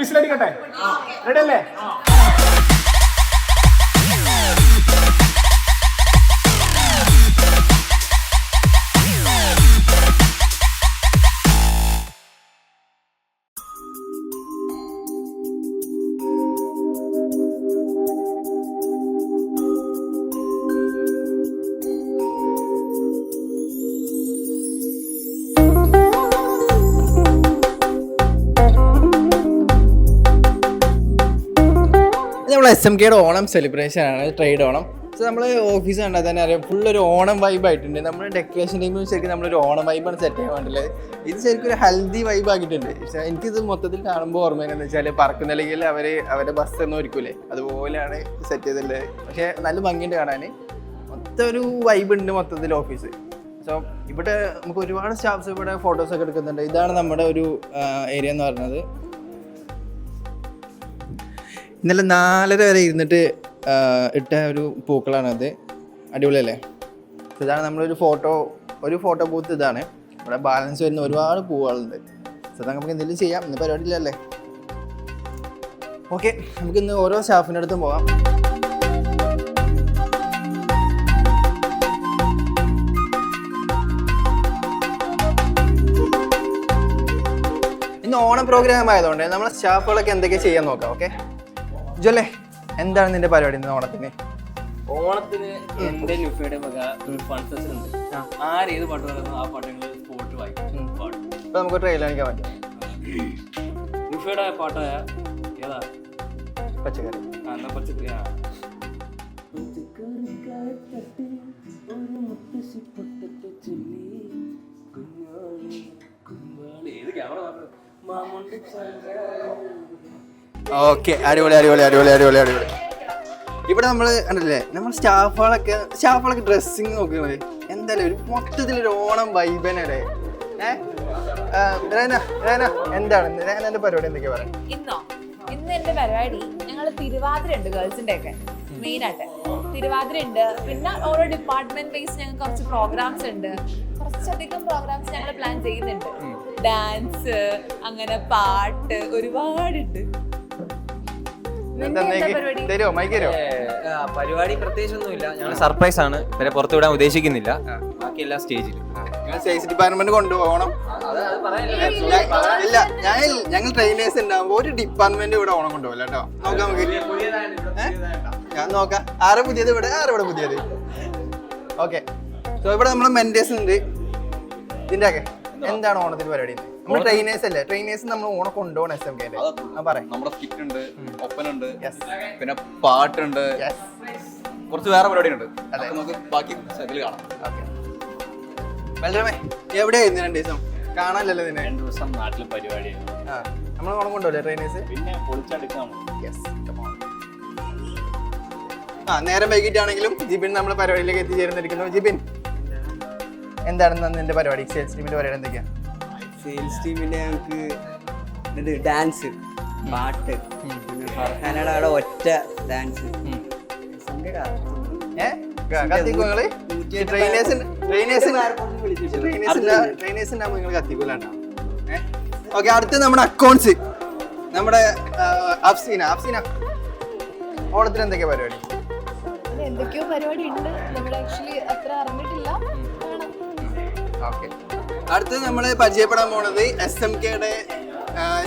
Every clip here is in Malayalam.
വിസിലടിക്കട്ടെ? റെഡി അല്ലേ? നമ്മൾ SMKയുടെ ഓണം സെലിബ്രേഷൻ ആണ്, ട്രേഡ് ഓണം. സോ നമ്മൾ ഓഫീസ് കണ്ടാൽ തന്നെ അറിയാം, ഫുള്ളൊരു ഓണം വൈബ് ആയിട്ടുണ്ട്. നമ്മൾ ഡെക്കറേഷൻ ടീമിൽ ശരിക്കും നമ്മളൊരു ഓണം വൈബാണ് സെറ്റ് ചെയ്യാൻ വേണ്ടിയുള്ളത്. ഇത് ശരിക്കും ഒരു ഹെൽത്തി വൈബ് ആക്കിയിട്ടുണ്ട്. പക്ഷേ എനിക്കിത് മൊത്തത്തിൽ കാണുമ്പോൾ ഓർമ്മ എന്താണെന്ന് വെച്ചാൽ പറക്കുന്നില്ലെങ്കിൽ അവരുടെ ബസ് ഒന്നും ഒരുക്കൂലേ, അതുപോലെയാണ് സെറ്റ് ചെയ്തിട്ടുള്ളത്. പക്ഷേ നല്ല ഭംഗിയുണ്ട് കാണാൻ, മൊത്തം ഒരു വൈബ് ഉണ്ട് മൊത്തത്തിൽ ഓഫീസ്. സോ ഇവിടെ നമുക്ക് ഒരുപാട് സ്റ്റാഫ്സ് ഇവിടെ ഫോട്ടോസൊക്കെ എടുക്കുന്നുണ്ട്. ഇതാണ് നമ്മുടെ ഒരു ഏരിയ എന്ന് പറയുന്നത്. ഇന്നലെ 4:30 വരെ ഇരുന്നിട്ട് ഇട്ട ഒരു പൂക്കളാണത്. അടിപൊളിയല്ലേ? ഇതാണ് നമ്മളൊരു ഫോട്ടോ ബൂത്ത്. ഇതാണ് ഇവിടെ ബാലൻസ് വരുന്ന ഒരുപാട് പൂവുകളുണ്ട്. സോ നമുക്ക് എന്തെങ്കിലും ചെയ്യാം, ഇന്ന് പരിപാടിയില്ലല്ലേ. ഓക്കെ, നമുക്കിന്ന് ഓരോ സ്റ്റാഫിൻ്റെ അടുത്തും പോകാം. ഇന്ന് ഓണം പ്രോഗ്രാം ആയതുകൊണ്ട് നമ്മളെ സ്റ്റാഫുകളൊക്കെ എന്തൊക്കെ ചെയ്യാൻ നോക്കാം. ഓക്കെ ജോലേ, എന്താണ് നിന്റെ പരിപാടി ഇന്ന് ഓണത്തിന്? ഓണത്തിന് എന്റെ നുഫയുടെ ഫൺസസ് ഉണ്ട്. ആരേത് പാട്ട് നടക്കുന്നു ആ പാട്ടുകൾ സ്പോട്ട് വായിക്കും പാടും. ഇപ്പൊ നമുക്ക് ട്രെയിലർ കാണിക്കാൻ പറ്റും. നുഫയുടെ പാട്ടായ ഏതാ? പച്ചക്കറി. എന്നാ പച്ചക്കറി. ഏത് ക്യാമറ മാമുണ്ട്. ഓക്കെ, അടിപൊളി അടിപൊളി അടിപൊളി അടിപൊളി അടിപൊളി. ഇവിടെ നമ്മൾ കണ്ടില്ലേ, നമ്മൾ സ്റ്റാഫുകളൊക്കെ ഡ്രസ്സിങ് നോക്കുന്നത് എന്തായാലും ഒരു മൊത്തത്തിലൊരു ഓണം വൈബനല്ലേ. എന്താണ് എന്റെ പരിപാടി എന്തൊക്കെയാ പറയാം? ഇന്ന് എന്റെ പരിപാടി ഞങ്ങൾ തിരുവാതിര ഉണ്ട്, ഗേൾസിന്റെ ഒക്കെ മെയിൻ ആയിട്ട് തിരുവാതിര ഉണ്ട്. പിന്നെ ഓരോ ഡിപ്പാർട്ട്മെന്റ് ബേസ് ഞങ്ങൾക്ക് കുറച്ച് പ്രോഗ്രാംസ് ഉണ്ട്. കുറച്ചധികം പ്രോഗ്രാംസ് ഞങ്ങൾ പ്ലാൻ ചെയ്യുന്നുണ്ട്. ഡാൻസ്, അങ്ങനെ പാട്ട്, ഒരുപാടുണ്ട്. പരിപാടി പ്രത്യേകിച്ചൊന്നുമില്ല, ഞങ്ങൾ സർപ്രൈസ് ആണ്, പിന്നെ പുറത്തു വിടാൻ ഉദ്ദേശിക്കുന്നില്ല. ബാക്കിയെല്ലാം സ്റ്റേജിൽ സ്റ്റേജ് ഡിപ്പാർട്ട്മെന്റ് കൊണ്ടുപോകണം. ഇല്ല, ഞങ്ങൾ ട്രെയിനേഴ്സ് ഉണ്ടാകുമ്പോൾ ഒരു ഡിപ്പാർട്ട്മെന്റ് ഇവിടെ ഓണം കൊണ്ടുപോകില്ല കേട്ടോ. നോക്കാം നമുക്ക്, ഞാൻ നോക്കാം ആരെ പുതിയത് ഇവിടെ, ആരെ പുതിയത്. ഓക്കെ, സോ ഇവിടെ നമ്മള് മെന്റേഴ്സ് ഉണ്ട്. ഇതിന്റെ ഒക്കെ എന്താണ് ഓണത്തിന് പരിപാടി? നമ്മൾ ട്രെയിനേഴ്സ് അല്ലേ, ട്രെയിനേഴ്സ് നമ്മൾ ഓണം കൊണ്ടുപോകണം. SMK പറയാം, നമ്മുടെ സ്കിറ്റ് ഉണ്ട്, ഒപ്പനുണ്ട്, പിന്നെ പാട്ടുണ്ട്, കുറച്ച് വേറെ പരിപാടിയുണ്ട്. നമുക്ക് ബാക്കി കാണാം. ബലരാമേ, എവിടെയായിരുന്നു 2 ദിവസം കാണാനല്ലോ നിന്നെ? 2 ദിവസം നാട്ടിലെ പരിപാടിയാണ്. നമ്മൾ ഓണം കൊണ്ടുപോകല്ലേ ട്രെയിനേഴ്സ്? പിന്നെ പൊളിച്ചെടുക്കാം. നേരം വൈകിട്ടാണെങ്കിലും ജിബിൻ നമ്മളെ പരിപാടിയിലേക്ക് എത്തിച്ചേർന്നിരിക്കുന്നു. ജിബിൻ, എന്താണ് നിന്റെ പരിപാടി? സെയിൽസ് ടീമിന്റെ പരിപാടി എന്തൊക്കെയാ? സെയിൽസ് ടീമിന്റെ ഞങ്ങൾക്ക് ഡാൻസ്, പാട്ട്, പിന്നെ ഫർഹാനയുടെ ഒറ്റ ഡാൻസ്. ട്രെയിനേഴ്സിന്റെ നിങ്ങൾ കത്തിക്കൂലാട്ടോ. ഓക്കെ, അടുത്ത് നമ്മുടെ അക്കൗണ്ട്സ്, നമ്മുടെ അഫ്സീന. ഓണത്തിന് എന്തൊക്കെയാ പരിപാടി? എന്തൊക്കെയോ പരിപാടി ഉണ്ട്, നമ്മൾ ആക്ച്വലി അത്ര അറിഞ്ഞിട്ടില്ല. ഓക്കെ, അടുത്ത് നമ്മൾ പരിചയപ്പെടാൻ പോണത്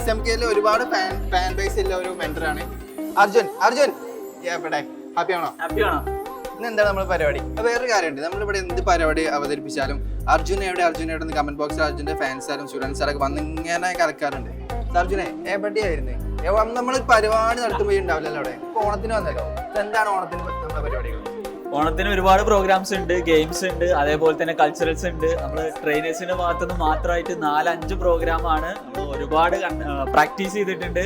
SMKയിൽ ഒരുപാട് ഫാൻ ബേസ് ഉള്ള ഒരു മെന്ററാണ് അർജുൻ. എവിടെ ഹാപ്പിയാണോ? ഇന്ന് എന്താണ് നമ്മുടെ പരിപാടി? വേറൊരു കാര്യമുണ്ട്, നമ്മളിവിടെ എന്ത് പരിപാടി അവതരിപ്പിച്ചാലും അർജുൻ എവിടെ കമന്റ് ബോക്സിൽ അർജുന്റെ ഫാൻസാരും സ്റ്റുഡൻസാരൊക്കെ വന്ന് ഇങ്ങനെ കലക്കാറുണ്ട്. അർജുനെ എവിടെയായിരുന്നു? നമ്മൾ പരിപാടി നടത്തുമ്പോൾ ഉണ്ടാവില്ലല്ലോ അവിടെ. ഓണത്തിന് വന്നല്ലോ, എന്താണ് ഓണത്തിന് നമ്മുടെ പരിപാടികൾ? ഓണത്തിന് ഒരുപാട് പ്രോഗ്രാംസ് ഉണ്ട്, ഗെയിംസ് ഉണ്ട്, അതേപോലെ തന്നെ കൾച്ചറൽസ് ഉണ്ട്. നമ്മൾ ട്രെയിനേഴ്സിന്റെ ഭാഗത്തുനിന്ന് മാത്രമായിട്ട് 4-5 പ്രോഗ്രാമാണ് നമ്മൾ ഒരുപാട് പ്രാക്ടീസ് ചെയ്തിട്ടുണ്ട്.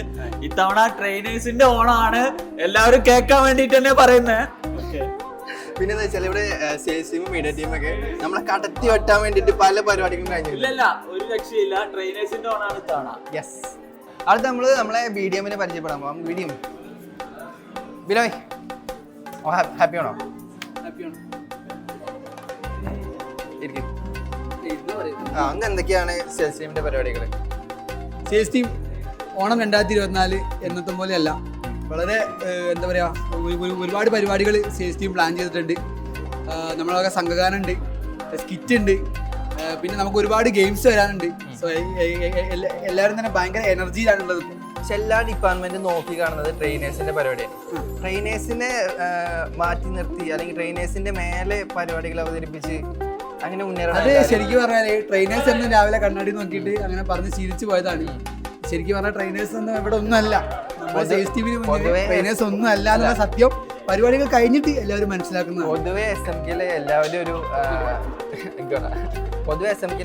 ഇത്തവണ ട്രെയിനേഴ്സിന്റെ ഓണമാണ്, എല്ലാവരും കേൾക്കാൻ വേണ്ടിട്ട് തന്നെ പറയുന്നത്. പിന്നെ എന്താ വെച്ചാൽ ഇവിടെ സെയിൽസ് ടീമും മീഡിയ ടീമൊക്കെ നമ്മളെ കടത്തി വെട്ടാൻ വേണ്ടിട്ട് പല പരിപാടികളും കഴിഞ്ഞില്ല. ഒരു രക്ഷയില്ല, ട്രെയിനേഴ്സിന്റെ ഓണാണ് ഇത്തവണ. യെസ്, അടുത്ത് നമ്മളെ BDM പരിചയപ്പെടാൻ പോകാം. BDM ബിനോയ്, ഹാപ്പിയാണോ? അന്ന് എന്തൊക്കെയാണ് സെയിൽസ് ടീമിന്റെ പരിപാടികൾ? സെയിൽസ് ടീം ഓണം 2024 എന്നത്തെ പോലെയല്ല. വളരെ എന്താ പറയുക, ഒരുപാട് പരിപാടികൾ സെയിൽസ് ടീം പ്ലാൻ ചെയ്തിട്ടുണ്ട്. നമ്മളൊക്കെ സംഘഗാനം ഉണ്ട്, സ്കിറ്റ് ഉണ്ട്, പിന്നെ നമുക്ക് ഒരുപാട് ഗെയിംസ് വരാനുണ്ട്. സോ എല്ലാവരും തന്നെ ഭയങ്കര എനർജിയിലാണുള്ളത്. പക്ഷെ എല്ലാ ഡിപ്പാർട്ട്മെന്റും നോക്കി കാണുന്നത് ട്രെയിനേഴ്സിന്റെ പരിപാടിയാണ്. ട്രെയിനേഴ്സിനെ മാറ്റി നിർത്തി അല്ലെങ്കിൽ ട്രെയിനേഴ്സിന്റെ മേലെ പരിപാടികൾ അവതരിപ്പിച്ച് അങ്ങനെ മുന്നേറാൻ അത് ശരിക്കും പറഞ്ഞാല് ട്രെയിനേഴ്സ് എന്നും രാവിലെ കണ്ണാടി നോക്കിയിട്ട് അങ്ങനെ പറഞ്ഞ് ശീലിച്ചു പോയതാണ്. ശരിക്കും പറഞ്ഞാൽ ട്രെയിനേഴ്സ് ഒന്നും ഇവിടെ ഒന്നും അല്ല. നമ്മുടെ സെയിൽസ് ടീമിന് മുന്നിൽ ട്രെയിനേഴ്സ് ഒന്നും അല്ല എന്നുള്ള സത്യം പരിപാടികൾ കഴിഞ്ഞിട്ട് എല്ലാവരും മനസ്സിലാക്കുന്നത്. പൊതുവെ SMKയിലെ എല്ലാവരും ഒരു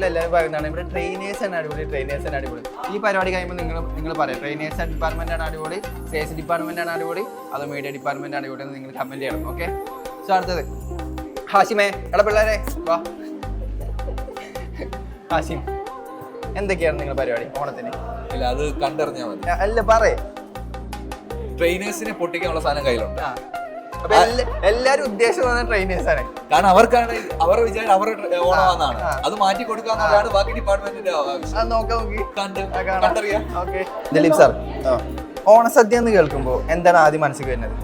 എല്ലാവരും പറയുന്നതാണ് ഇവിടെ ട്രെയിനേഴ്സാണ് അടിപൊളി, ട്രെയിനേഴ്സാണ് അടിപൊളി. ഈ പരിപാടി കഴിയുമ്പോൾ നിങ്ങൾ പറയാം ട്രെയിനേഴ്സ് ഡിപ്പാർട്ട്മെന്റ് ആണ് അടിപൊളി, സെയിൽസ് ഡിപ്പാർട്ട്മെന്റ് ആണ് അടിപൊളി, അതോ മീഡിയ ഡിപ്പാർട്ട്മെന്റ് ആണ് അടിപൊളി എന്ന് നിങ്ങൾ കമന്റ് ചെയ്യണം. ഓക്കെ, സോ അടുത്തത് ഹാഷിമേ. എടാ പിള്ളേരെ വാ. ഹാഷിം, എന്തൊക്കെയാണ് നിങ്ങളുടെ പരിപാടി ഓണത്തിന്? ഇല്ല, അത് കണ്ടറിഞ്ഞാൽ മതി. അല്ല പറയേ. ട്രെയിനേഴ്സിനെ പൊട്ടിക്കാനുള്ള സാധനം കയ്യിലുണ്ട്. അപ്പൊ എല്ലാരും ഉദ്ദേശം ട്രെയിനേഴ്സാണ്. കാരണം അവർക്കാണ് അവർ വിചാരം അവരുടെ ഓണമാണെന്നാണ്. അത് മാറ്റി കൊടുക്കാന്നുള്ളതാണ് ബാക്കി ഡിപ്പാർട്ട്മെന്റിന്റെ ആവശ്യം. കണ്ടറിയാം. ദിലീപ് സാർ, ഓണസദ്യ എന്ന് കേൾക്കുമ്പോൾ എന്താണ് ആദ്യം മനസ്സിൽ വരുന്നത്?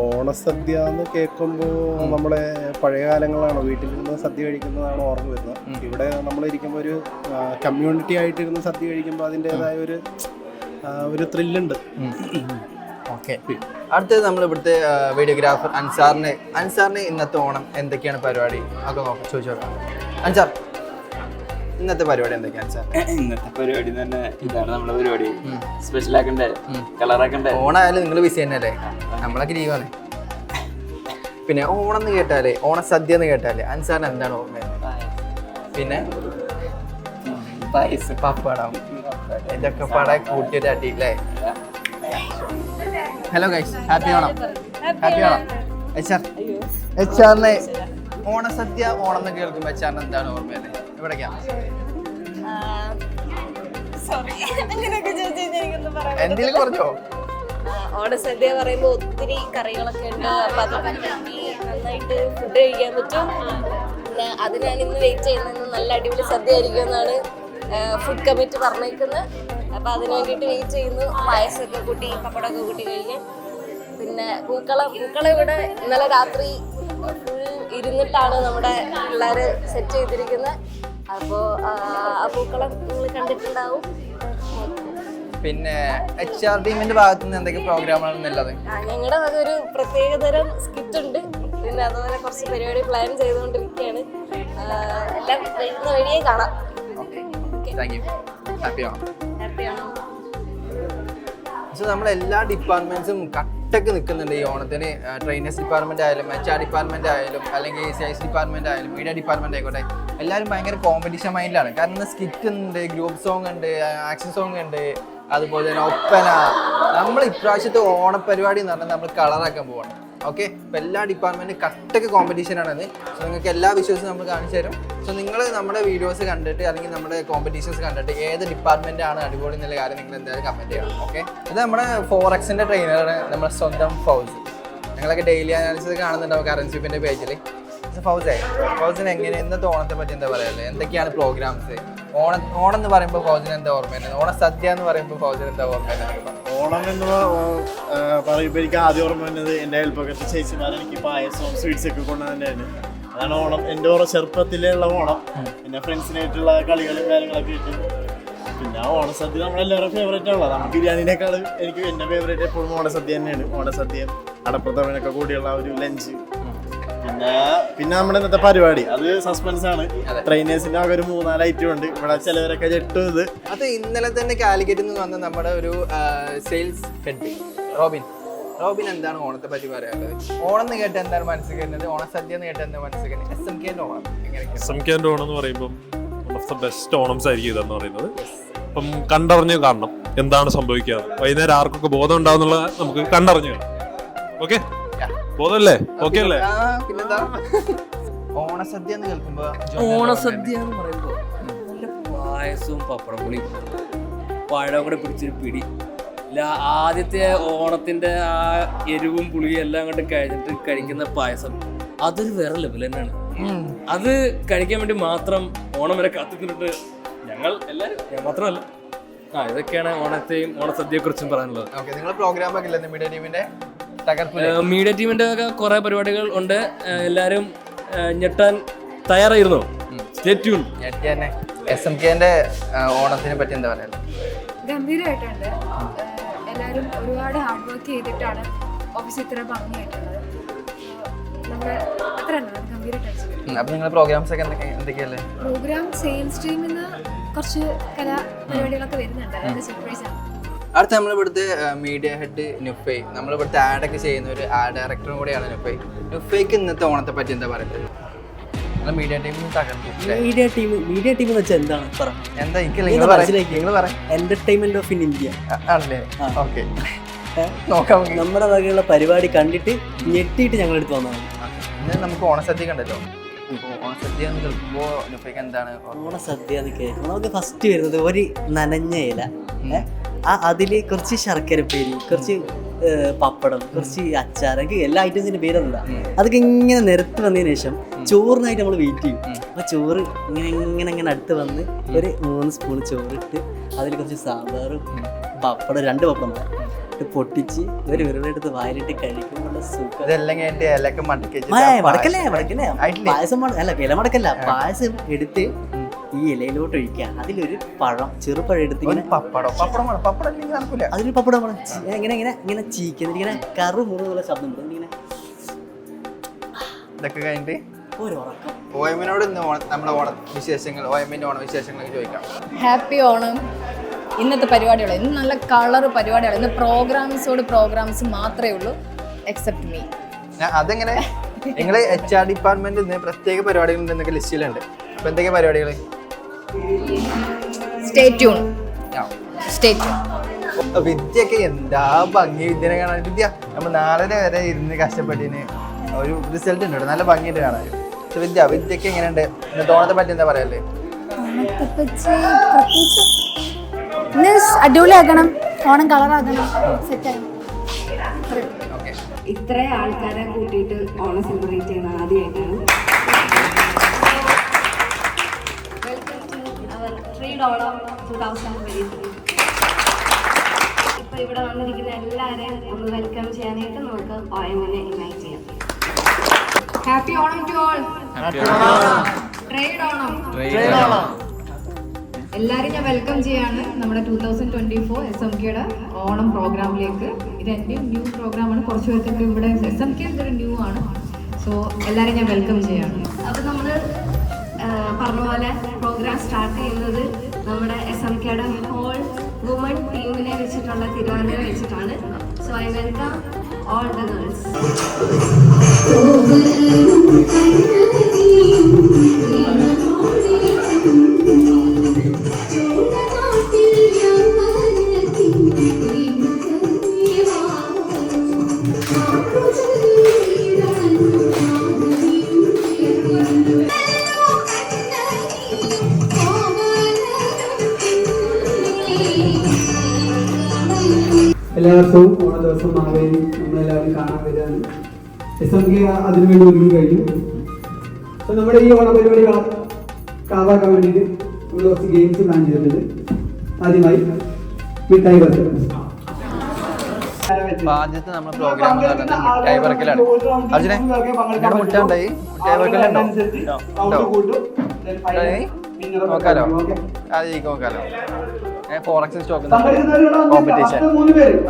ഓണസദ്യ എന്ന് കേൾക്കുമ്പോൾ നമ്മളെ പഴയ കാലങ്ങളാണ്, വീട്ടിലിരുന്ന് സദ്യ കഴിക്കുന്നതാണ് ഓർമ്മ വരുന്നത്. ഇവിടെ നമ്മളിരിക്കുമ്പോൾ ഒരു കമ്മ്യൂണിറ്റി ആയിട്ടിരുന്ന് സദ്യ കഴിക്കുമ്പോൾ അതിൻ്റെതായ ഒരു ത്രില്ലുണ്ട്. ഓക്കെ, അടുത്തത് നമ്മൾ ഇവിടുത്തെ വീഡിയോഗ്രാഫർ അൻസാറിന് ഇന്നത്തെ ഓണം എന്തൊക്കെയാണ് പരിപാടി ഒക്കെ ചോദിച്ചു നോക്കാം. അൻസാർ, ഇന്നത്തെ പരിപാടി എന്തൊക്കെയാണ് അൻസാർ? ഇന്നത്തെ പരിപാടി തന്നെ ഇതാണ് നമ്മുടെ പരിപാടി. സ്പെഷ്യൽ ആക്കണ്ടേ, കളറാക്കണ്ടേ. ഓണായാലും നിങ്ങൾ ബിസി തന്നെയല്ലേ, നമ്മളൊക്കെ ലീവാണ്. പിന്നെ ഓണം എന്ന് കേട്ടാലേ, ഓണസദ്യ എന്ന് കേട്ടാലേ അൻസാറിന് എന്താണ് ഓർമ്മ? പിന്നെ പായസം, പപ്പടം, ഇതൊക്കെ പാടെ കൂട്ടിയൊരു അടി അല്ലേ? Hello guys, happy Onam. Happy Onam. HR ഓണസദ്യ ഓണം എന്ന് കേൾക്കുമ്പോൾ HR എന്താണ് ഓർമ്മ? എവിടേക്കാണ് എന്തെങ്കിലും പറഞ്ഞോ? ഓണസദ്യ പറയുമ്പോൾ ഒത്തിരി കറികളൊക്കെ ഉണ്ട്. അപ്പം അതൊക്കെ ഉണ്ടാക്കി നന്നായിട്ട് ഫുഡ് കഴിക്കാൻ പറ്റും. പിന്നെ അത് ഞാൻ ഇന്ന് വെയിറ്റ് ചെയ്യുന്നത് നല്ല അടിപൊളി സദ്യ ആയിരിക്കും എന്നാണ് ഫുഡ് കമ്മിറ്റി പറഞ്ഞേക്കുന്നത്. അപ്പം അതിന് വേണ്ടിയിട്ട് വെയിറ്റ് ചെയ്യുന്നു. പായസമൊക്കെ കൂട്ടി പപ്പടമൊക്കെ കൂട്ടി കഴിക്കാൻ. പിന്നെ പൂക്കളം ഇവിടെ ഇന്നലെ രാത്രി ഫുൾ ഇരുന്നിട്ടാണ് നമ്മുടെ പിള്ളേർ സെറ്റ് ചെയ്തിരിക്കുന്നത്. അപ്പോൾ ആ പൂക്കളം നിങ്ങൾ കണ്ടിട്ടുണ്ടാവും. പിന്നെ HR ടീമിന്റെ ഭാഗത്തു നിന്ന് എന്തൊക്കെ പ്രോഗ്രാമാണെന്നുള്ളത്? ഞങ്ങളുടെ വക ഒരു പ്രത്യേകതരം സ്കിറ്റ് ഉണ്ട്. പിന്നെ അതുപോലെ കുറച്ച് പരിപാടി പ്ലാൻ ചെയ്തുകൊണ്ടിരിക്കുകയാണ്. എല്ലാം വരുന്ന വഴിയേ കാണാം. Thank you. Happy Onam. Happy Onam. പക്ഷെ നമ്മളെല്ലാ ഡിപ്പാർട്ട്മെന്റ്സും കട്ടക്ക് നിൽക്കുന്നുണ്ട് ഈ ഓണത്തിന്. ട്രെയിനേഴ്സ് ഡിപ്പാർട്ട്മെന്റ് ആയാലും HR ഡിപ്പാർട്ട്മെന്റ് ആയാലും അല്ലെങ്കിൽ സെയിൽസ് ഡിപ്പാർട്ട്മെന്റ് ആയാലും മീഡിയ ഡിപ്പാർട്ട്മെന്റ് ആയിക്കോട്ടെ, എല്ലാവരും ഭയങ്കര കോമ്പറ്റീഷൻ മൈൻഡിലാണ്. കാരണം സ്കിറ്റ് ഉണ്ട്, ഗ്രൂപ്പ് സോങ് ഉണ്ട്, ആക്ഷൻ സോങ് ഉണ്ട്, അതുപോലെ തന്നെ ഒപ്പന. നമ്മൾ ഇപ്രാവശ്യത്തെ ഓണപരിപാടി എന്ന് പറഞ്ഞാൽ നമ്മൾ കളറാക്കാൻ പോവാണ്. ഓക്കെ, ഇപ്പം എല്ലാ ഡിപ്പാർട്ട്മെൻറ്റും കട്ടക്ക് കോമ്പറ്റീഷനാണെന്ന്. സോ നിങ്ങൾക്ക് എല്ലാ വിഷ്വൽസും നമ്മൾ കാണിച്ചു തരും. സോ നിങ്ങൾ നമ്മുടെ വീഡിയോസ് കണ്ടിട്ട് അല്ലെങ്കിൽ നമ്മുടെ കോമ്പറ്റീഷൻസ് കണ്ടിട്ട് ഏത് ഡിപ്പാർട്ട്മെൻറ്റാണ് അടിപൊളി എന്നുള്ള കാര്യം നിങ്ങൾ എന്തായാലും കമൻറ്റ് ചെയ്യണം. ഓക്കെ, ഇത് നമ്മുടെ ഫോറക്സിൻ്റെ ട്രെയിനറാണ്, നമ്മുടെ സ്വന്തം ഫൗസ്. ഞങ്ങളൊക്കെ ഡെയിലി അനാലിസിസ് കാണുന്നുണ്ടാവും കറൻസിപ്പിൻ്റെ പേജിൽ. ഫൗസിന് എങ്ങനെ ഇന്നത്തെ ഓണത്തെ പറ്റി എന്താ പറയുക? എന്തൊക്കെയാണ് പ്രോഗ്രാംസ്? ഓണം എന്ന് പറയുമ്പോൾ ഫൗസിന് എന്താ ഓർമ്മയുണ്ട്? ഓണസദ്യ എന്ന് പറയുമ്പോൾ ഫൗസിന് എന്താ ഓർമ്മയുണ്ട്? ഓണം എന്ന് പറയുമ്പോൾ എനിക്ക് ആദ്യം ഓർമ്മ വരുന്നത് എൻ്റെ അയൽപ്പക്കത്തെ ചേച്ചിമാർ എനിക്ക് പായസവും സ്വീറ്റ്സ് ഒക്കെ കൊണ്ട് തന്നെയാണ്. അതാണ് ഓണം, എൻ്റെ ചെറുപ്പത്തിലുള്ള ഓണം. പിന്നെ ഫ്രണ്ട്സിനായിട്ടുള്ള കളികളും കാര്യങ്ങളൊക്കെ കിട്ടും. പിന്നെ ഓണസദ്യ നമ്മളെല്ലാവരും ഫേവറേറ്റ് ആണല്ലോ. നമുക്ക് ബിരിയാണിനേക്കാൾ എനിക്ക് എൻ്റെ ഫേവറേറ്റ് എപ്പോഴും ഓണസദ്യ തന്നെയാണ്. ഓണസദ്യയും അടപ്രഥമനൊക്കെ കൂടിയുള്ള ഒരു ലഞ്ച്. പിന്നെ നമ്മുടെ ഇന്നത്തെ പരിപാടി അത് സസ്പെൻസ് ആണ്. ട്രെയിനേഴ്സിന്റെ ആകെ ഒരു 3-4 ഐറ്റം ഉണ്ട്. ഇവിടെ ചിലവരൊക്കെ ജെട്ടത് അത് ഇന്നലെ തന്നെ കാലിക്കറ്റിൽ നിന്ന് വന്ന നമ്മുടെ ഒരു സെയിൽസ് ഹെഡ് റോബിൻ എന്താണ് ഓണത്തെ പറ്റി പറയാനുള്ളത്? ഓണം എന്ന് കേട്ട് എന്താണ് മനസ്സിൽ വരുന്നത്? ഓണസദ്യ എന്ന് കേട്ട് എന്താ മനസ്സിൽ വരുന്നത്? SMKന്റെ ഓണം SMKന്റെ ഓണം എന്ന് പറയുമ്പോൾ വൺ ഓഫ് ദ ബെസ്റ്റ് ഓണംസ് ആയിരിക്കും ഇതെന്ന് പറയുന്നത്. അപ്പം കണ്ടറിഞ്ഞ് കാണണം എന്താണ് സംഭവിക്കുക. വൈകുന്നേരം ആർക്കൊക്കെ ബോധം ഉണ്ടാവുന്നുള്ള നമുക്ക് കണ്ടറിഞ്ഞ് കാണാം. ഓക്കെ, ബോധമല്ലേ? ഓക്കെ അല്ലേ? പിന്നെന്താ ഓണസദ്യ എന്ന് കേൾക്കുമ്പോ? ഓണസദ്യ എന്ന് പറയുമ്പോൾ നല്ല പായസവും പപ്പടപ്പുളിയും പഴം കൂടെ പിടിച്ചൊരു പിടി. ആദ്യത്തെ ഓണത്തിന്റെ ആ എരിവും പുളിയും എല്ലാം കൊണ്ട് കഴിഞ്ഞിട്ട് കഴിക്കുന്ന പായസം അതൊരു വേറെ ലെവൽ തന്നെയാണ്. അത് കഴിക്കാൻ വേണ്ടി മാത്രം ഓണം വരെ കാത്തിട്ടുണ്ട് ഞങ്ങൾ എല്ലാവരും. ഞാൻ മാത്രമല്ല, ഇതൊക്കെയാണ് ഓണസദ്യയെക്കുറിച്ചും പറയാനുള്ളത്. ഓക്കെ, നിങ്ങൾ പ്രോഗ്രാം ഒക്കെ ഇല്ലേ മീഡിയ ടീമിന്റെ മീഡിയ ടീമിന്റെ ഒക്കെ കുറെ പരിപാടികൾ ഉണ്ട്. എല്ലാവരും ഞെട്ടാൻ തയ്യാറായിരുന്നു. Stay tune. SMKന്റെ ഓണത്തിനെ പറ്റി എന്താ പറയുക? ഗംഭീരമായിട്ടുണ്ട്. എല്ലാവരും ഒരുപാട് ഹാർഡ് വർക്ക് ചെയ്തിട്ടാണ് ഓഫീസ് ഇത്ര ഭംഗിയായിട്ടുള്ളത്. നമ്മുടെ അത്ര ഗംഭീരമായിട്ട്. അപ്പൊ നിങ്ങൾ പ്രോഗ്രാംസ് ഒക്കെ എന്തൊക്കെയല്ലേ? പ്രോഗ്രാം സെയിൽസ് ടീമിൽ നിന്ന് കുറച്ച് കലാപരിപാടികളൊക്കെ വരുന്നുണ്ട്. അതൊക്കെ സർപ്രൈസ് ആണ്. അടുത്ത നമ്മളിവിടുത്തെ മീഡിയ ഹെഡ് നുഫൈ, നമ്മളിവിടുത്തെ ആഡൊക്കെ ചെയ്യുന്ന ഒരു ആഡ് ഡയറക്ടറും കൂടിയാണ് നുഫൈ. നുഫൈക്ക് ഇന്നത്തെ ഓണത്തെ പറ്റി എന്താ പറയുന്നത്? മീഡിയ ടീം എന്ന് വെച്ചാൽ എന്താണ് എന്താ എന്റർടൈൻമെന്റ് ഓഫ് ഇന്ത്യ ആണല്ലേ? ഓക്കെ, നോക്കാം. നമ്മുടെ വകയുള്ള പരിപാടി കണ്ടിട്ട് ഞെട്ടിയിട്ട് ഞങ്ങൾ എടുത്ത് വന്നതാണ്. ഇന്ന് നമുക്ക് ഓണസദ്യ കണ്ടല്ലോ. ഓണസദ്യ എന്ന് കേൾക്കുമ്പോൾ നുഫൈക്ക് എന്താണ്? ഓണസദ്യ എന്ന് കേൾക്കുമ്പോൾ നമുക്ക് ഫസ്റ്റ് വരുന്നത് ഒരു നനഞ്ഞ ഇല, അതില് കുറച്ച് ശർക്കരപ്പേരി, കുറച്ച് പപ്പടം, കുറച്ച് അച്ചാറൊക്കെ, എല്ലാ ഐറ്റംസിന്റെ പേരൊന്നുമില്ല. അതൊക്കെ ഇങ്ങനെ നിരത്ത് വന്നതിന് ശേഷം ചോറിനായിട്ട് നമ്മൾ വെയിറ്റ് ചെയ്യും. അപ്പോൾ ചോറ് ഇങ്ങനെ അടുത്ത് വന്ന് ഒരു 3 സ്പൂൺ ചോറിട്ട് അതിൽ കുറച്ച് സാമ്പാറും പപ്പടം, 2 പപ്പടം ഇട്ട് പൊട്ടിച്ച് ഒരു ഉരുളെടുത്ത് വായിലിട്ട് കഴിക്കുമ്പോൾ സുഖം. പായസം അല്ല, ഇല മടക്കല്ല, പായസം എടുത്ത് ഈ ഇലയിലോട്ട് ഒഴിക്കുക. അതിലൊരു പഴം, ചെറുപഴം എടുത്ത് അതിലൊരു പപ്പടം ഇങ്ങനെ ചീക്കുന്നത്, ഇങ്ങനെ കറു മുറുകുള്ള ശബ്ദം ഇങ്ങനെ. ഇതൊക്കെ കഴിഞ്ഞിട്ട് ഓയമ്മിനോട് നമ്മുടെ ഓണവിശേഷങ്ങൾ, ഓയമ്മിന്റെ ഓണവിശേഷങ്ങളൊക്കെ ചോദിക്കാം. ഹാപ്പി ഓണം. ഇന്നത്തെ പരിപാടികൾ ഇന്ന് നല്ല കളർ പരിപാടികൾ. ഇന്ന് പ്രോഗ്രാംസ് മാത്രമേ ഉള്ളൂ, എക്സെപ്റ്റ് മീ. അതെങ്ങനെ? നിങ്ങൾ HR ഡിപ്പാർട്ട്മെന്റിൽ നിന്ന് പ്രത്യേക പരിപാടികൾ എന്തൊക്കെ ലിസ്റ്റിലുണ്ട്? അപ്പൊ എന്തൊക്കെ പരിപാടികൾ? Stay tune. വിദ്യയൊക്കെ എന്താ ഭംഗി! വിദ്യനെ കാണാൻ. വിദ്യ നമ്മൾ 4:30 വരെ ഇരുന്ന് കഷ്ടപ്പെട്ടിന് ഒരു റിസൾട്ട് ഉണ്ട്, നല്ല ഭംഗിയിട്ട് കാണാൻ. വിദ്യക്ക് എങ്ങനെയുണ്ട്? ഇന്നത്തെ ഓണത്തെ പറ്റി എന്താ പറയല്ലേ? അടിപൊളിയാക്കണം, ഓണം കളറാക്കണം, സെറ്റാക്കണം. ഇത്ര ആൾക്കാരെ കൂട്ടിയിട്ട് ഓണം സെലിബ്രേറ്റ് ചെയ്യുന്ന ആദ്യമായിട്ടാണ്. ഓണം 2023. ഇപ്പൊ ഇവിടെ വന്നിരിക്കുന്ന എല്ലാവരെയും ഒന്ന് വെൽക്കം ചെയ്യാനായിട്ട് നമുക്ക് ഓയമ്മിനെ ഇൻവൈറ്റ് ചെയ്യാം. Happy Onam to all. Trade Onam. എല്ലാവരും ഞാൻ വെൽക്കം ചെയ്യാണ് നമ്മുടെ 2024 SMKയുടെ ഓണം പ്രോഗ്രാമിലേക്ക്. ഇത് എൻ്റെ ന്യൂ പ്രോഗ്രാമാണ്. കുറച്ച് പേർക്ക് ഇവിടെ SMK ഇതൊരു ന്യൂ ആണ്. സോ എല്ലാവരും ഞാൻ വെൽക്കം ചെയ്യാണ്. അപ്പോൾ നമ്മൾ പറഞ്ഞ പോലെ പ്രോഗ്രാം സ്റ്റാർട്ട് ചെയ്യുന്നത് നമ്മുടെ SMKയുടെ ഹോൾ വുമൺ ടീമിനെ വെച്ചിട്ടുള്ള തിരുവാതിര വെച്ചിട്ടാണ്. So I welcome all the girls. എല്ലാ വർഷവും ഓണ ദിവസം മാവേലി നമ്മളെല്ലാവരും കാണാൻ വരികയാണ്. SMK അതിനുവേണ്ടി ഒരുങ്ങി കഴിഞ്ഞു. അപ്പോൾ നമ്മുടെ ഈ ഓണ പരിപാടി കാവാക്കാൻ വേണ്ടിയിട്ട് നമ്മൾ കുറച്ച് ഗെയിംസ് പ്ലാൻ ചെയ്തിട്ടുണ്ട്. ആദ്യമായി മിഠായി പറക്കൽ. ആദ്യത്തെ നമ്മുടെ പ്രോഗ്രാം മിഠായി പറക്കലാണ്. അർജുനെ, മുട്ട ഉണ്ടായി? മിഠായി പറക്കലുണ്ടോ? നോക്കാലോ, ആദ്യം നോക്കാലോ. Forex stock competition.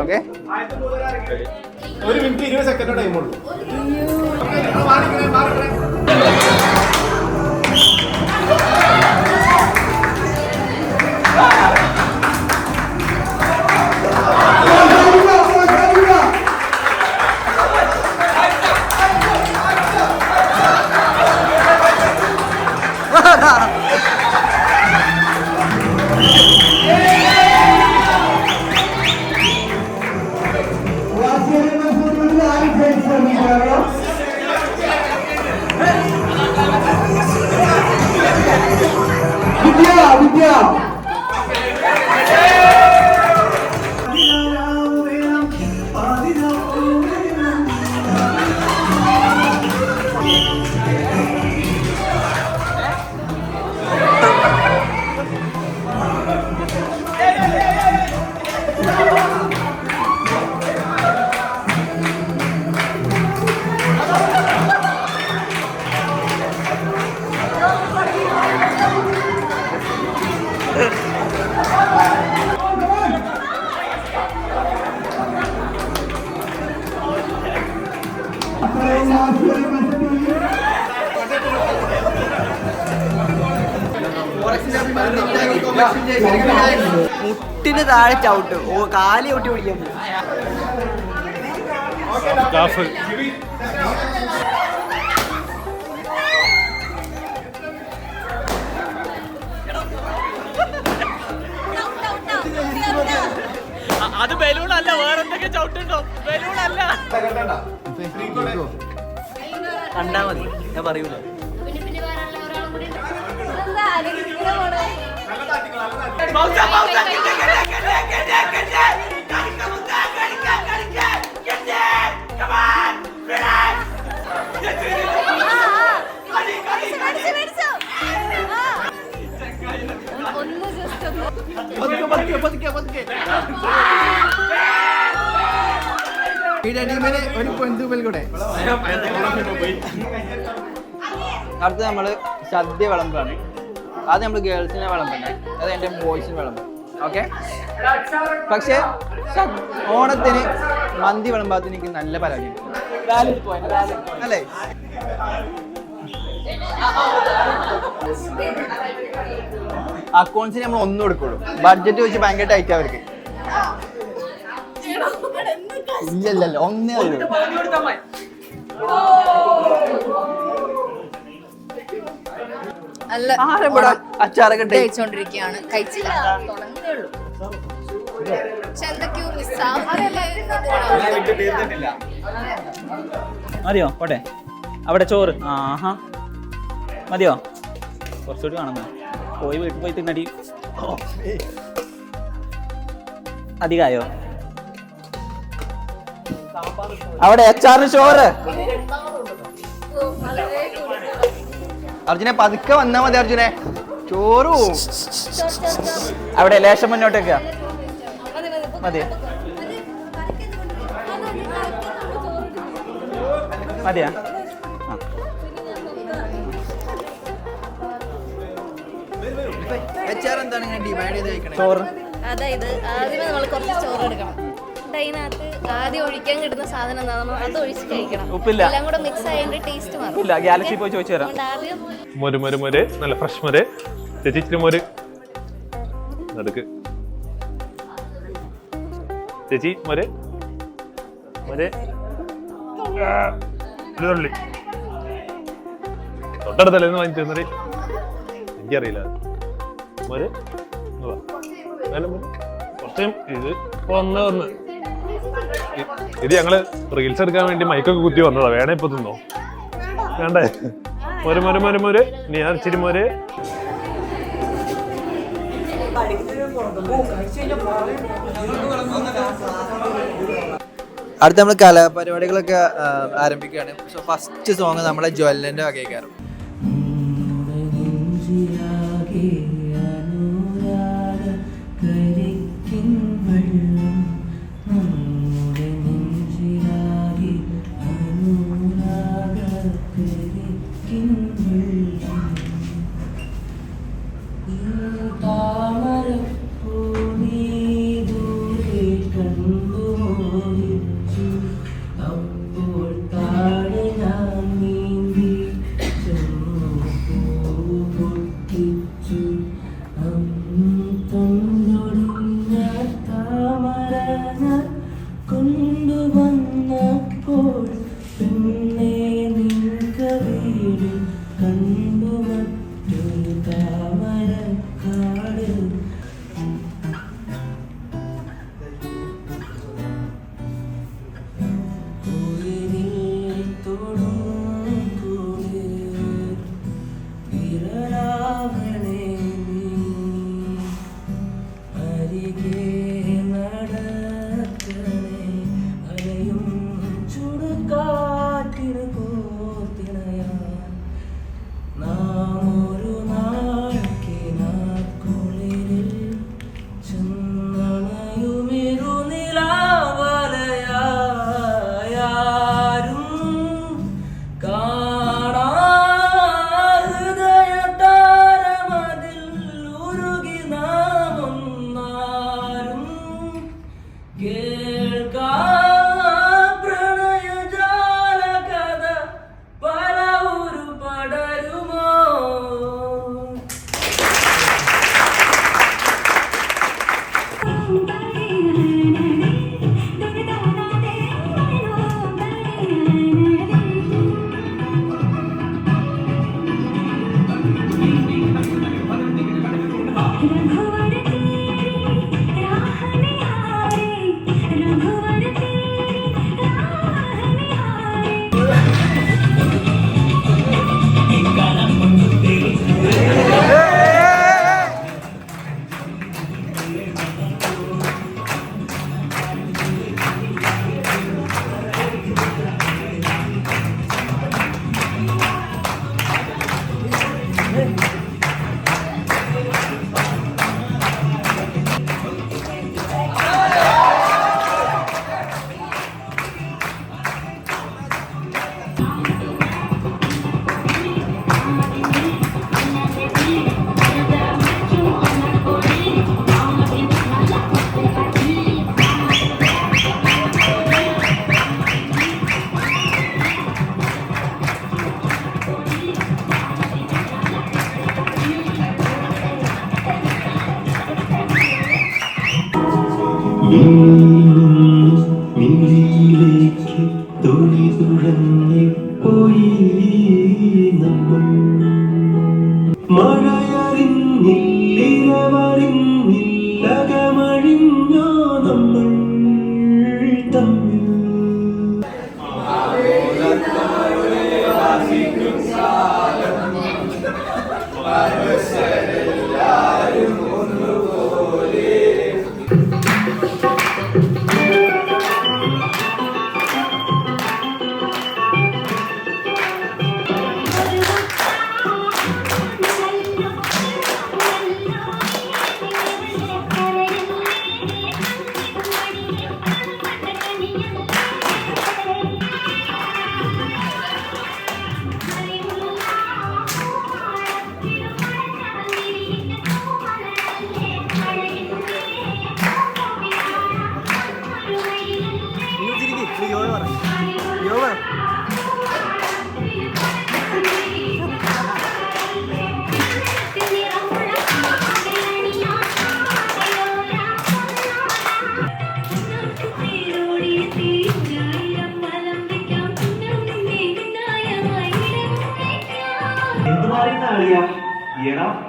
Okay, 1 minute 20 second ടൈമുള്ളൂ. മുട്ടിന് താഴെ ചവിട്ട് കാലി ചവിട്ടി പിടിക്കാൻ അത് ബലൂൺ അല്ല, വേറെന്തൊക്കെ ചവിട്ടുണ്ടോ? ബലൂൺ അല്ല. കണ്ടാ മതി, ഞാൻ പറയൂല. ഒരു പൊന്തുമ്പൽ കൂടെ. അടുത്ത് നമ്മള് സദ്യ വിളമ്പാണ്. അത് നമ്മൾ ഗേൾസിനെ വിളമ്പുന്നത്, അത് എൻ്റെ ബോയ്സിന് വിളമ്പും. ഓക്കെ, പക്ഷേ ഓണത്തിന് മന്തി വിളമ്പാത്തിന് എനിക്ക് നല്ല പരാതിയുണ്ട് അല്ലേ? അക്കൗണ്ട്സിന് നമ്മൾ ഒന്നും എടുക്കുള്ളൂ. ബഡ്ജറ്റ് വെച്ച് ഭയങ്കര ടൈറ്റ് അവർക്ക്. ഇല്ലല്ലോ, ഒന്നേ ഉള്ളൂ. അച്ചാറൊക്കെ കഴിച്ചോണ്ടിരിക്കുകയാണ്. കഴിച്ചില്ല, തുടങ്ങുന്നേ ഉള്ളൂ. പക്ഷെ എന്തൊക്കെയോ മതിയോ? പോട്ടെ, അവിടെ ചോറ്. ആഹാ, മതിയോ? കുറച്ചുകൂടി കാണുന്നു. പോയി വീട്ടിൽ പോയി തിന്നടി. അധികമായോ? അവിടെ അച്ചാറിന് ചോറ്. അർജുനെ പതുക്കെ വന്നാ മതി. അർജുനെ ചോറു അവിടെ ലേശം മുന്നോട്ടേക്കാ മതി. മതിയാ? ചോറ്. അതായത് ആദ്യമേ നമ്മൾ കുറച്ച് ചോറ് എടുക്കണം. അതിനകത്ത് ആദ്യം ഒഴിക്കാൻ കിട്ടുന്ന സാധനം എന്താണെന്നോ അത് ഒഴിച്ച് കഴിക്കണം. ഉപ്പില്ല, എല്ലാം കൂടെ മിക്സ് ആയതിന്റെ ടേസ്റ്റ് മാറും. ഉപ്പില്ല, ഗാലക്സി പോയി ചോദിച്ചു തരാം. ആദ്യം മോര് നല്ല ഫ്രഷ് മോര്. ചേച്ചി ഇച്ചിരി മോര് എടുക്ക്. ചേച്ചി മോര് തുള്ളി തൊട്ടടുത്തല്ലേ വാങ്ങിച്ചു തന്നേ. എനിക്കറിയില്ല മോര് കുറച്ചും. ഇത് ഇപ്പൊ ഒന്ന് ഇത് ഞങ്ങള് റീൽസ് എടുക്കാൻ വേണ്ടി മൈക്കൊക്കെ കുത്തി വന്നതാ. വേണേ ഇപ്പൊ തിന്നോ? വേണ്ടേ? മോര് നീ ഇച്ചിരി മോര്. അടുത്ത നമ്മൾ കലാപരിപാടികളൊക്കെ ആരംഭിക്കുകയാണ്. സോ ഫസ്റ്റ് സോങ് നമ്മളെ ജ്വല്ലന്റെ വകയായിരുന്നു.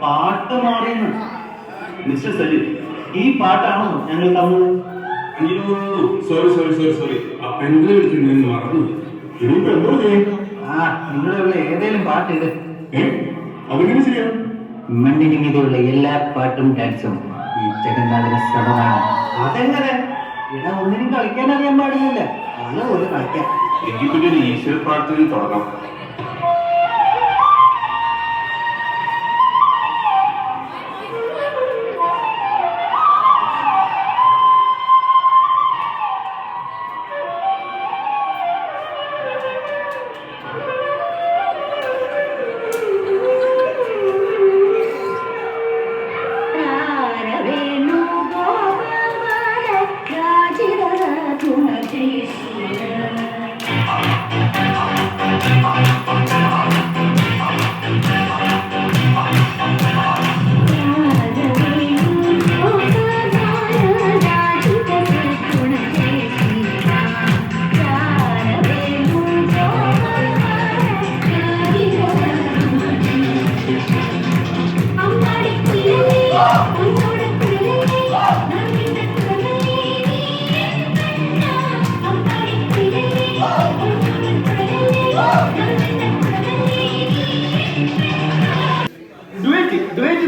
പാട്ട് മാറിയെന്ന് മിസ്റ്റർ സലീം, ഈ പാട്ടാണോ ഞങ്ങൾ തന്നത്? സോറി ആ പെണ്ണിനെ വിളിച്ചു ഞാൻ മറന്നു. ഇനിയിപ്പോ എന്തോ ചെയ്യും? നിങ്ങളുടെ ഏതെങ്കിലും പാട്ട് ഇത് അതെങ്ങനെ ചെയ്യാം? മണ്ണിനിങ്ങനെയുള്ള എല്ലാ പാട്ടും ഡാൻസും ഈ ജഗന്നാഥന ശ്രമമാണ്. അതെങ്ങനെ? ഇവിടെ ഒന്നിനും കളിക്കാൻ അറിയാൻ പാടില്ല, അല്ല ഒരു കളിക്കാൻ. എനിക്ക് പിന്നെ ഒരു ഈശ്വര പ്രാർത്ഥനയിൽ തുടങ്ങാം.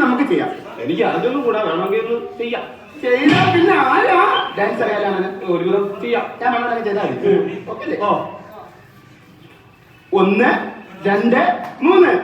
നമുക്ക് ചെയ്യാം. എനിക്ക് അതൊന്നും കൂടെ വേണമെങ്കിൽ ചെയ്യാം. ചെയ്താൽ പിന്നെ ആരാ ഡാൻസ് അറിയാലാണ് ഒരുവിധം ചെയ്യാം. ഞാൻ വേണമെങ്കിൽ ചെയ്താൽ ഓക്കെ. 1 2 3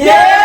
Yeah!